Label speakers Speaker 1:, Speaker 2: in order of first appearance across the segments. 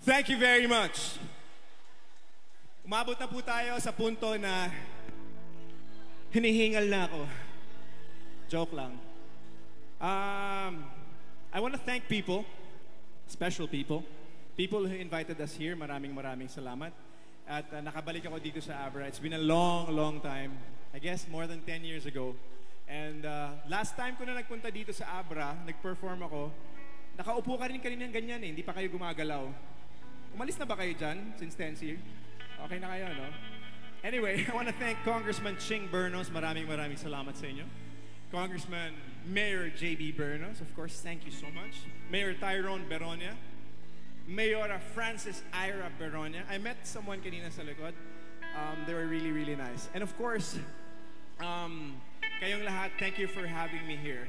Speaker 1: Thank you very much. Umabot na po tayo sa punto na hinihingal na ako. Joke lang. I want to thank people, special people who invited us here. Maraming salamat. At nakabalik ako dito sa Abra. It's been a long time. I guess more than 10 years ago. And last time ko na nagpunta dito sa Abra, nag-perform ako, nakaupo ka rin kanina ganyan eh, hindi pa kayo gumagalaw. Umalis na ba kayo dyan since 10 years? Okay na kayo, no? Anyway, I want to thank Congressman Ching Bernos. Maraming salamat sa inyo. Congressman Mayor J.B. Bernos, of course, thank you so much. Mayor Tyrone Beronia. Mayora Francis Ira Beronia. I met someone kanina sa likod. They were really nice. And of course, kayong lahat, thank you for having me here.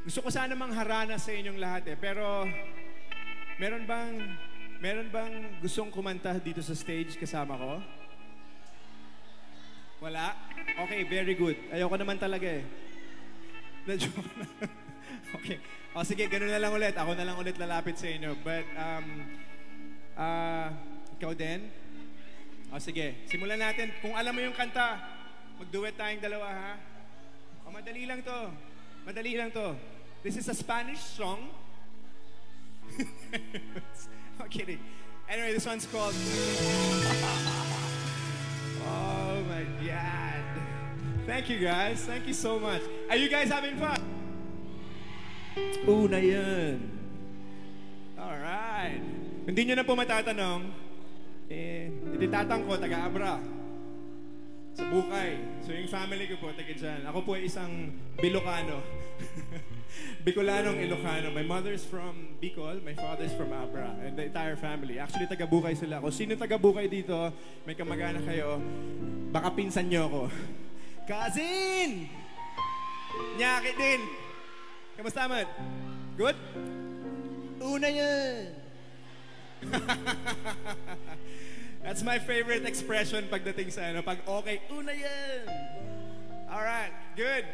Speaker 1: Gusto ko sana mangharana sa inyong lahat eh, pero meron bang gustong kumanta dito sa stage kasama ko? Wala? Okay, very good. Ayoko naman talaga eh. Na-joke na. Okay. O sige, ganun na lang ulit. Ako na lang ulit lalapit sa inyo. But, ikaw din? O sige, simulan natin. Kung alam mo yung kanta, mag-duet tayong dalawa, ha? O madali lang to. Madali lang to. This is a Spanish song. I'm kidding. Anyway, this one's called... Oh my God. Thank you guys. Thank you so much. Are you guys having fun? Una yan. Alright. Hindi nyo na po matatanong, ititatang ko, taga-Abra. Sa Bukay. So yung family ko po, taga dyan. Ako po ay isang Bilocano. Bicolanong Ilocano. My mother's from Bicol, my father's from Abra, and the entire family. Actually, taga-Bukay sila. Kung sino taga-Bukay dito, may kamag-anak kayo, baka pinsan nyo ako. Cousin! Nyaki din! Kamusta, Ahmad? Good? Una yan! That's my favorite expression pagdating sa ano. Pag okay, una yan! Alright, good.